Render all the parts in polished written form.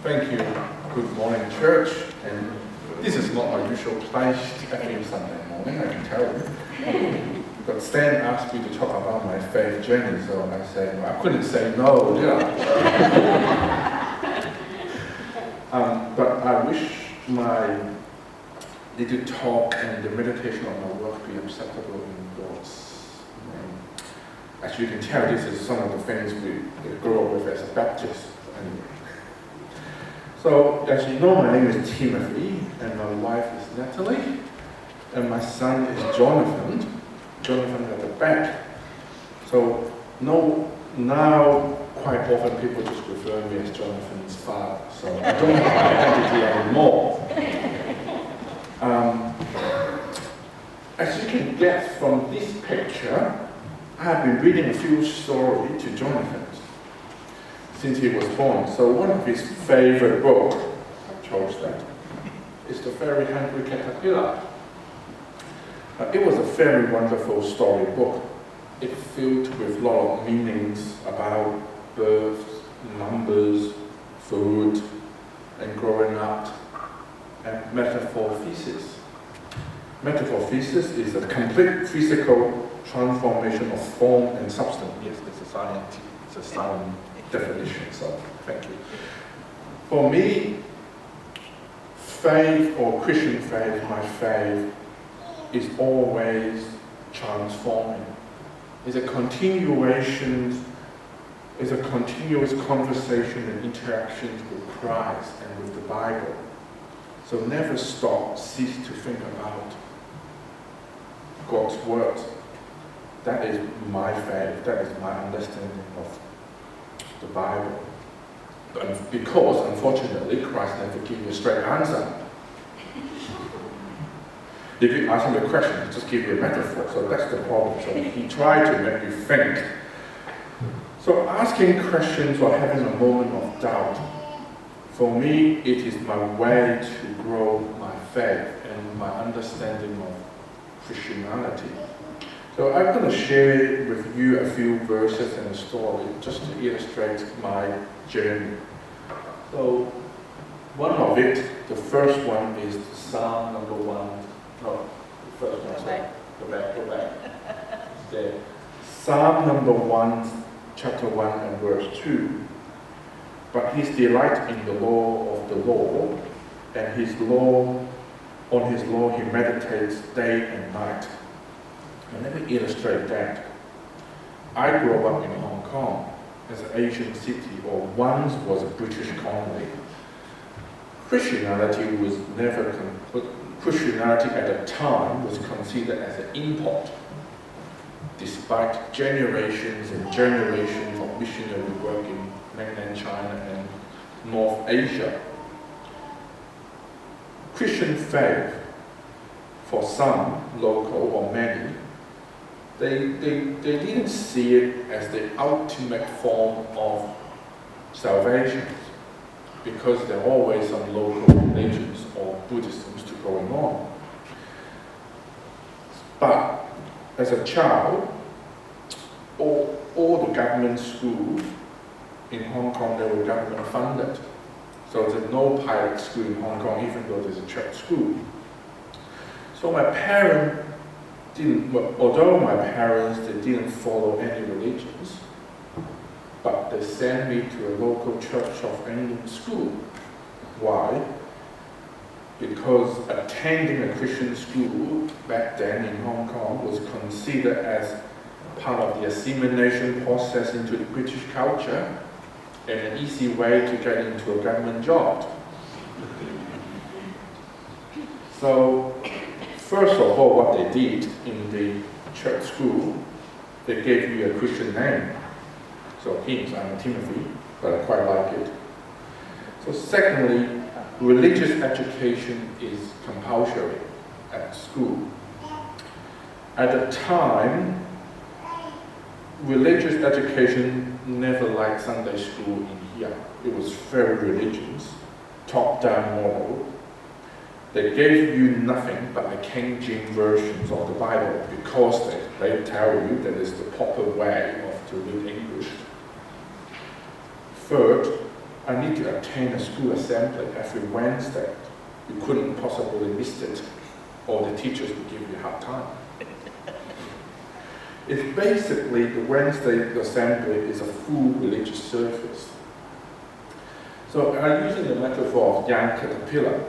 Thank you. Good morning, church. And this is not my usual place every Sunday morning, I can tell you. But Stan asked me to talk about my faith journey, so I said, well, I couldn't say no, did I? But I wish my little talk and the meditation of my work be acceptable in God's name. As you can tell, this is some of the things we grow up with as a Baptist. Anyway. So, as you know, my name is Timothy, and my wife is Natalie, and my son is Jonathan. Jonathan at the back. So, now quite often people just refer me as Jonathan's father, so I don't have identity anymore. As you can get from this picture, I have been reading a few stories to Jonathan since he was born. So one of his favorite books, I chose that, is The Very Hungry Caterpillar. It was a very wonderful storybook. It filled with a lot of meanings about births, numbers, food, and growing up, and metaphysis. Metaphysis is a complete physical transformation of form and substance. Yes, it's a sound definition, so thank you. For me, faith or Christian faith, my faith, is always transforming. It's a continuation, it's a continuous conversation and interactions with Christ and with the Bible. So never cease to think about God's word. That is my faith, that is my understanding of the Bible. But because, unfortunately, Christ never gives you a straight answer. If you ask him a question, he just gives you a metaphor, so that's the problem. So he tried to make you think. So asking questions or having a moment of doubt, for me, it is my way to grow my faith and my understanding of Christianity. So I'm going to share with you a few verses and a story just to illustrate my journey. So one of it, the first one is Psalm number 1. No, the first one. Go back. There. Psalm number 1, chapter 1 and verse 2. But his delight in the law of the Lord, and on his law he meditates day and night. And let me illustrate that. I grew up in Hong Kong as an Asian city, or once was a British colony. Christianity at the time was considered as an import, despite generations and generations of missionary work in mainland China and North Asia. Christian faith, for some, local or many, they didn't see it as the ultimate form of salvation, because there are always some local religions or Buddhism still going on. But as a child, all the government schools in Hong Kong, they were government funded. So there's no private school in Hong Kong, even though there's a church school. So my parents they didn't follow any religions, but they sent me to a local Church of England school. Why? Because attending a Christian school back then in Hong Kong was considered as part of the assimilation process into the British culture and an easy way to get into a government job. So, first of all, what they did in the church school, they gave you a Christian name. So hence, I'm Timothy, but I quite like it. So secondly, religious education is compulsory at school. At the time, religious education never like Sunday school in here. It was very religious, top-down model. They gave you nothing but the King James versions of the Bible because they tell you that is the proper way of to read English. Third, I need to attend a school assembly every Wednesday. You couldn't possibly miss it, or the teachers would give you a hard time. It's basically the Wednesday assembly is a full religious service. So I'm using the metaphor of young caterpillar,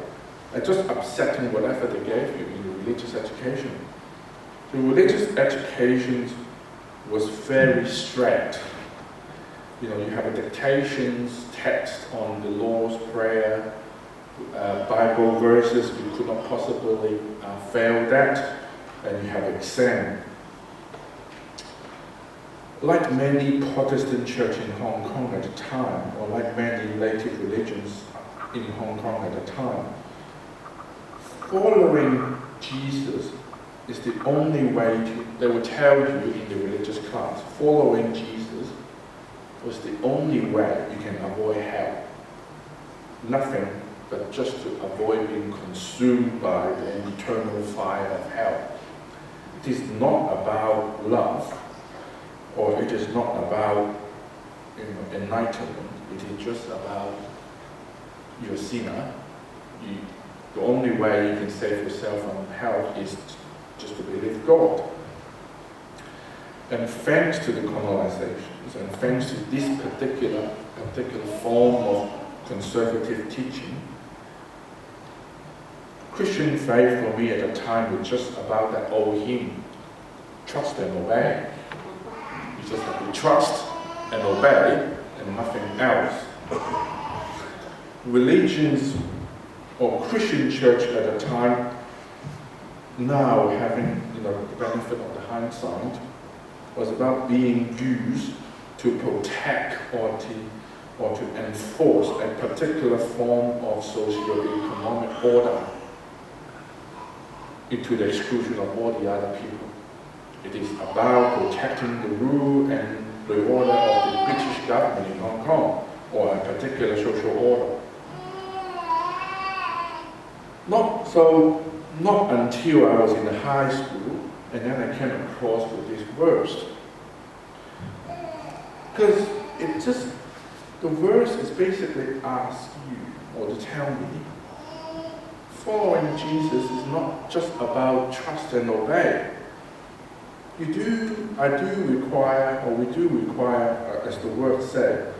just upsetting whatever they gave you in the religious education. The religious education was very strict. You know, you have dictations, text on the Lord's Prayer, Bible verses, you could not possibly fail that, and you have exam. Like many Protestant churches in Hong Kong at the time, or like many native religions in Hong Kong at the time, following Jesus is the only way to, they will tell you in the religious class, following Jesus was the only way you can avoid hell. Nothing but just to avoid being consumed by the eternal fire of hell. It is not about love, or it is not about enlightenment. It is just about you're a sinner. The only way you can save yourself from hell is just to believe God. And thanks to the colonizations, and thanks to this particular form of conservative teaching, Christian faith for me at the time was just about that old hymn, trust and obey. You just have to trust and obey and nothing else. Religions or Christian church at the time, now having the benefit of the hindsight, was about being used to protect or to enforce a particular form of socio-economic order into the exclusion of all the other people. It is about protecting the rule and the order of the British government in Hong Kong, or a particular social order. Not until I was in the high school, and then I came across with this verse. Because the verse is basically ask you, or to tell me, following Jesus is not just about trust and obey. We do require, as the word said,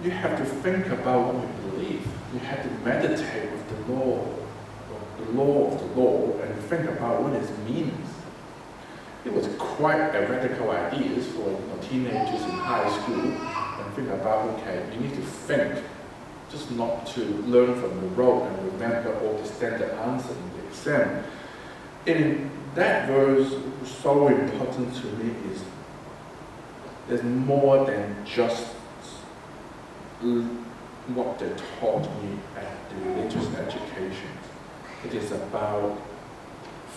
you have to think about what you believe. You have to meditate with the law of the law, and think about what it means. It was quite a radical ideas for teenagers in high school, and think about, okay, you need to think, just not to learn from the rote and remember all the standard answers in the exam. And that verse was so important to me is there's more than just what they taught me at the religious education. It is about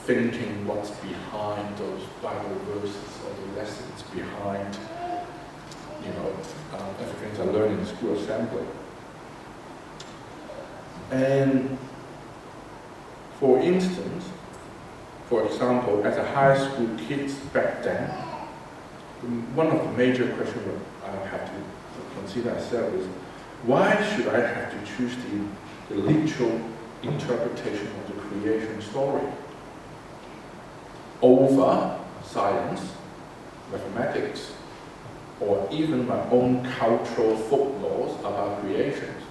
thinking what's behind those Bible verses or the lessons behind, everything I learned in the school assembly. And for example, as a high school kid back then, one of the major questions I have to consider myself is, why should I have to choose the literal interpretation of the creation story over science, mathematics, or even my own cultural folklores about creations?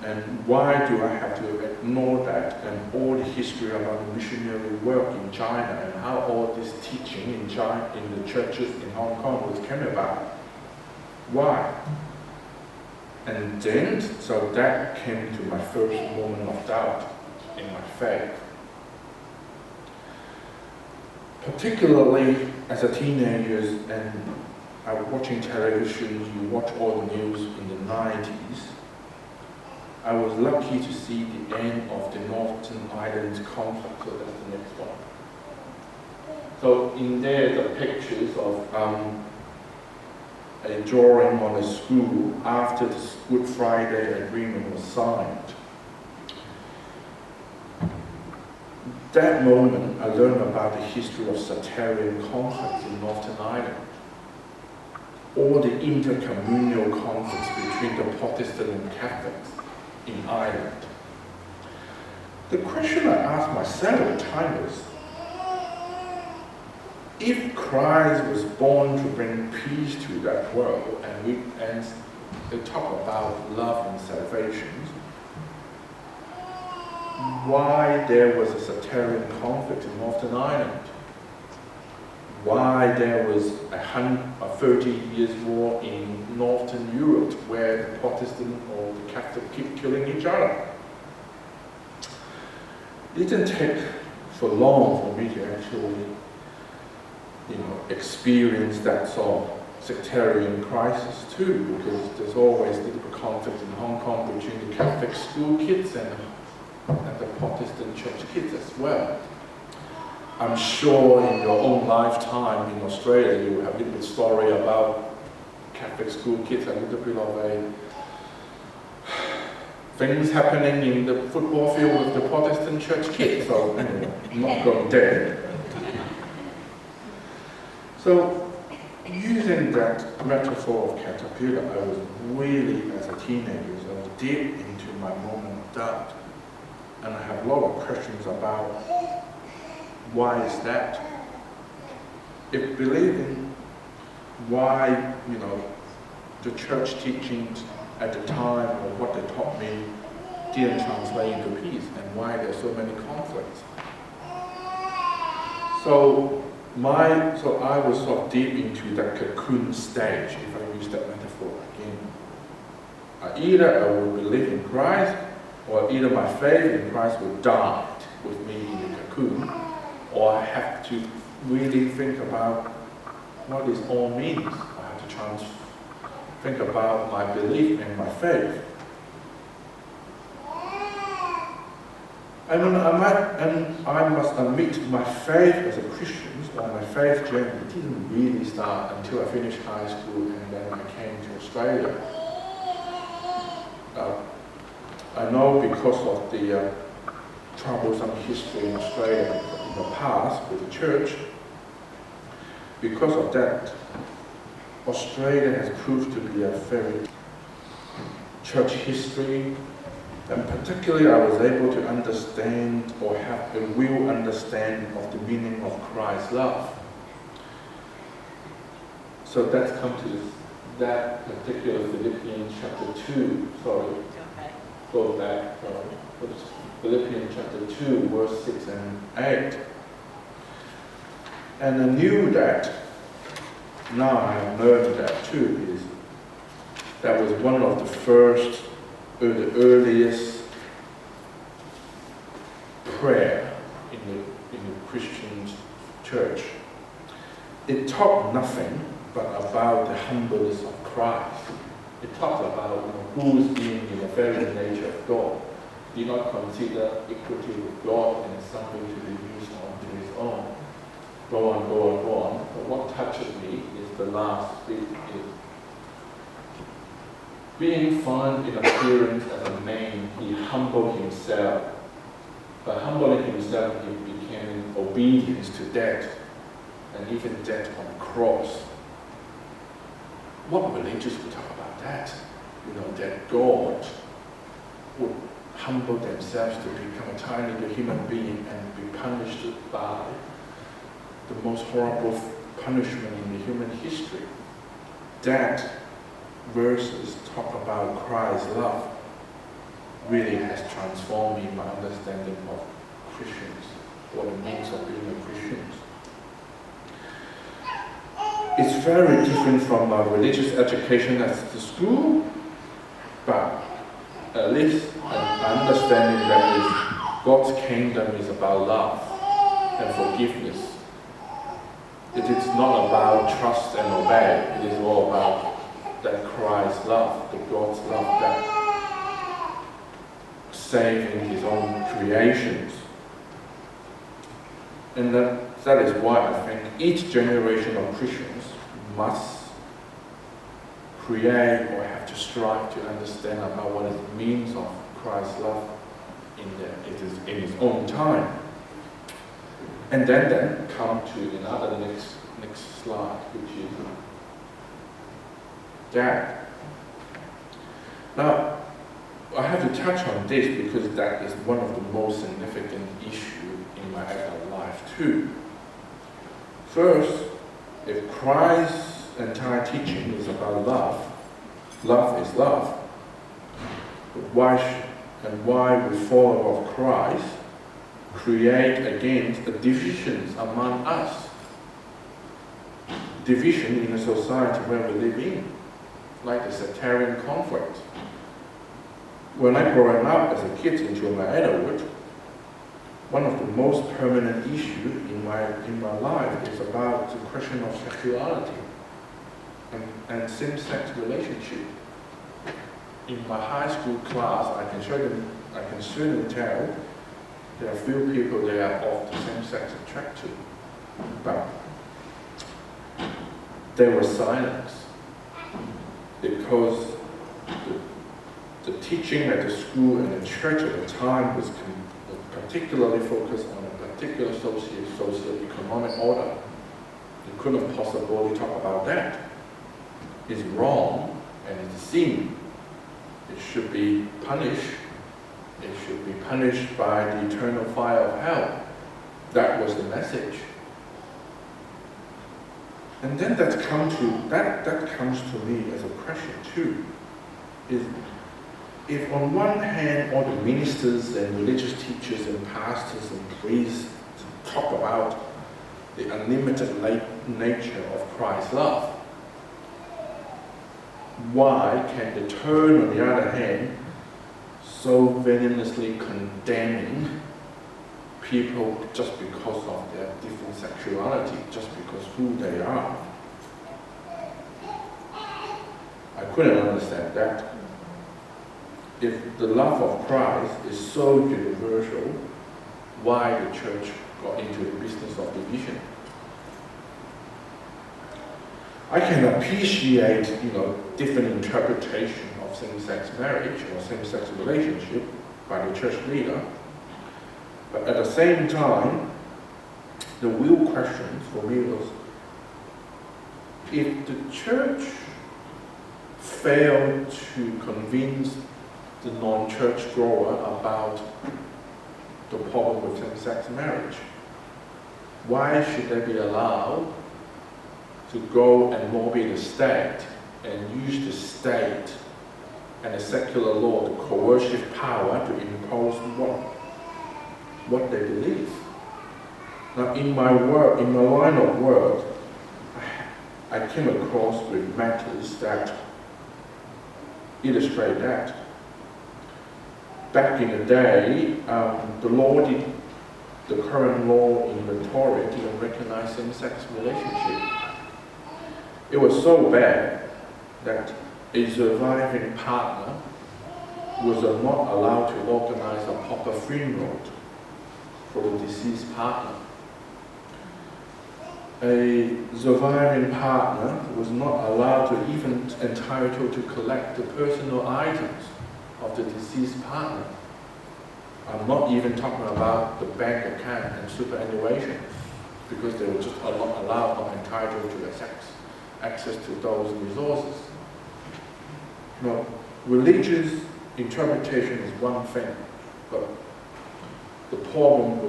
And why do I have to ignore that and all the history about the missionary work in China and how all this teaching in China, in the churches in Hong Kong came about? Why? And then, so that came to my first moment of doubt in my faith. Particularly as a teenager, and I was watching television, you watch all the news in the 90s, I was lucky to see the end of the Northern Ireland conflict, so that's the next one. So in there, the pictures of a drawing on a school after the Good Friday Agreement was signed. that moment, I learned about the history of sectarian conflicts in Northern Ireland. All the intercommunal conflicts between the Protestant and Catholics in Ireland. The question I asked myself at the time was, if Christ was born to bring peace to that world, and they talk about love and salvation, why there was a sectarian conflict in Northern Ireland? Why there was a 30 years war in Northern Europe where the Protestant or the Catholic keep killing each other? It didn't take so long for me to actually experience that sort of sectarian crisis too, because there's always a little conflict in Hong Kong between the Catholic school kids and the Protestant church kids as well. I'm sure in your own lifetime in Australia you will have a little bit story about Catholic school kids, a little bit of things happening in the football field with the Protestant church kids, so I'm not going there. So, using that metaphor of caterpillar, I was really, as a teenager, I was deep into my moment of doubt. And I have a lot of questions about why is that? If believing, why, the church teachings at the time or what they taught me didn't translate into peace, and why there's so many conflicts. So I was sort of deep into that cocoon stage, if I use that metaphor again. Either I would believe in Christ, or either my faith in Christ would die with me in the cocoon, or I have to really think about what this all means. I have to think about my belief and my faith. And I must admit, my faith as a Christian, or my faith journey, didn't really start until I finished high school and then I came to Australia. I know because of the troublesome history in Australia in the past with the church, because of that, Australia has proved to be a very church history, and particularly I was able to understand or have a real understanding of the meaning of Christ's love. So that's come to that particular Philippians chapter 2, go back, Philippians chapter 2, verse 6 and 8. And I knew that, now I have learned that too, is that was one of the first, or the earliest prayer in the Christian church. It taught nothing but about the humbleness of Christ. It talks about who is being in the very nature of God. Do not consider equity with God and something to be used onto his own. Go on. But what touches me is the last bit. Being found in appearance as a man, he humbled himself. By humbling himself, he became in obedience to death, and even death on the cross. What religious would talk about that? That God would humble themselves to become a tiny little human being and be punished by the most horrible punishment in the human history. That verses talk about Christ's love really has transformed me in my understanding of Christians, what it means of being a Christian. It's very different from my religious education at the school, but at least an understanding that is God's kingdom is about love and forgiveness. It is not about trust and obey. It is all about that Christ's love, the God's love that saving his own creations. And that is why I think each generation of Christians must create or have to strive to understand about what it means of Christ's love in his own time. And then come to another next slide, which is that. Now, I have to touch on this because that is one of the most significant issues in my adult life too. First, if Christ's entire teaching is about love, love is love. But why we follow of Christ create again the divisions among us? Division in a society where we live in, like the sectarian conflict. When I grew up as a kid into my adulthood, one of the most permanent issues in my life is about the question of sexuality and same-sex relationship. In my high school class, I can certainly tell there are few people there of the same-sex attracted, but there was silence because the teaching at the school and the church at the time was particularly focused on a particular socio-economic order. You couldn't possibly talk about that. It's wrong and it's a sin. It should be punished. It should be punished by the eternal fire of hell. That was the message. And then that comes to me as a question too. Is if on one hand all the ministers and religious teachers and pastors and priests talk about the unlimited nature of Christ's love, why can they turn on the other hand so vehemently condemning people just because of their different sexuality, just because who they are? I couldn't understand that. If the love of Christ is so universal, why the church got into the business of division? I can appreciate, different interpretation of same-sex marriage or same-sex relationship by the church leader, but at the same time, the real question for me was, if the church failed to convince the non-church goer about the problem with same-sex marriage, why should they be allowed to go and lobby the state and use the state and the secular law, the coercive power to impose what they believe? Now, in my line of work, I came across with matters that illustrate that. Back in the day, the current law in Victoria didn't recognize same-sex relationship. It was so bad that a surviving partner was not allowed to organize a proper funeral for the deceased partner. A surviving partner was not allowed to even entitled to collect the personal items of the deceased partner. I'm not even talking about the bank account and superannuation, because they were just not allowed or entitled to access to those resources. Now, religious interpretation is one thing, but the problem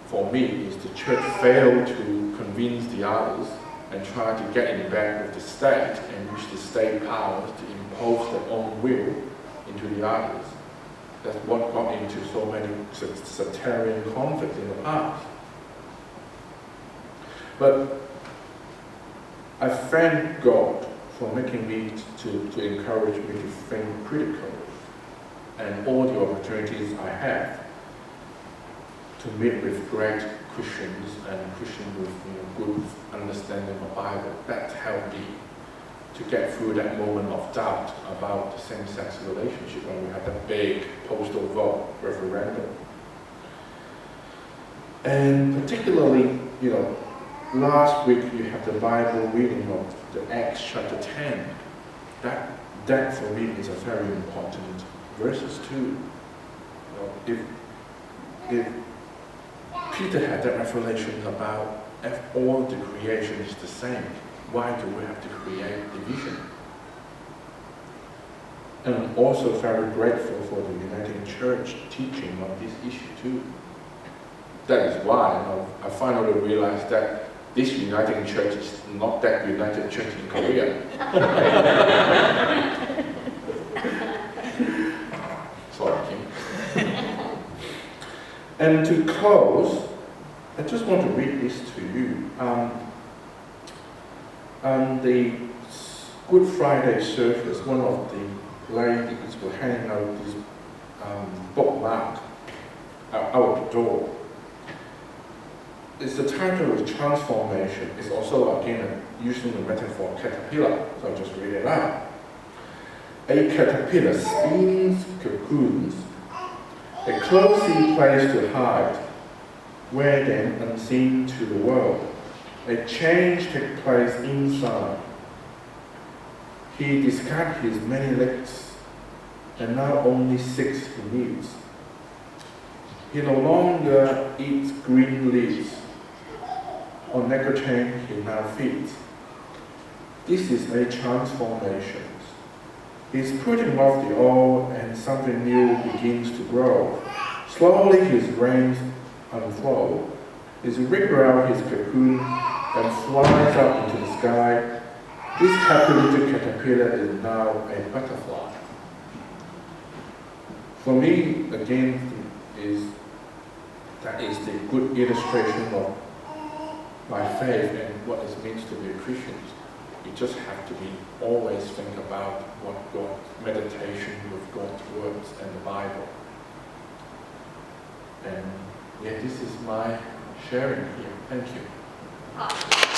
for me, is the church failed to convince the others and try to get in bed with the state and use the state powers to impose their own will into the others. That's what got into so many sectarian conflicts in the past. But I thank God for making me to encourage me to think critically, and all the opportunities I have to meet with great Christians and Christians with good understanding of the Bible. That helped me to get through that moment of doubt about the same-sex relationship when we had that big postal vote referendum. And particularly, last week you have the Bible reading of the Acts chapter 10. That for me is a very important verses too. If Peter had that revelation about if all the creation is the same, why do we have to create division? And I'm also very grateful for the Uniting Church teaching on this issue too. That is why I finally realized that this Uniting Church is not that United Church in Korea. Sorry, Kim. And to close, I just want to read this to you. On the Good Friday service, one of the ladies were handing out this bookmark out the door. It's the title of Transformation. It's also, again, using the metaphor caterpillar, so I'll just read it out. A caterpillar spins cocoons, a closely place to hide, where then unseen to the world. A change takes place inside. He discards his many legs, and now only 6 he needs. He no longer eats green leaves. On nicotine he now feeds. This is a transformation. He's putting off the old and something new begins to grow. Slowly his reins unfold. He wriggles out his cocoon and flies up into the sky. This happy little caterpillar is now a butterfly. For me, again, that is the good illustration of my faith and what it means to be a Christian. You just have to be always think about what God, meditation with God's words and the Bible. And yeah, this is my sharing here. Thank you.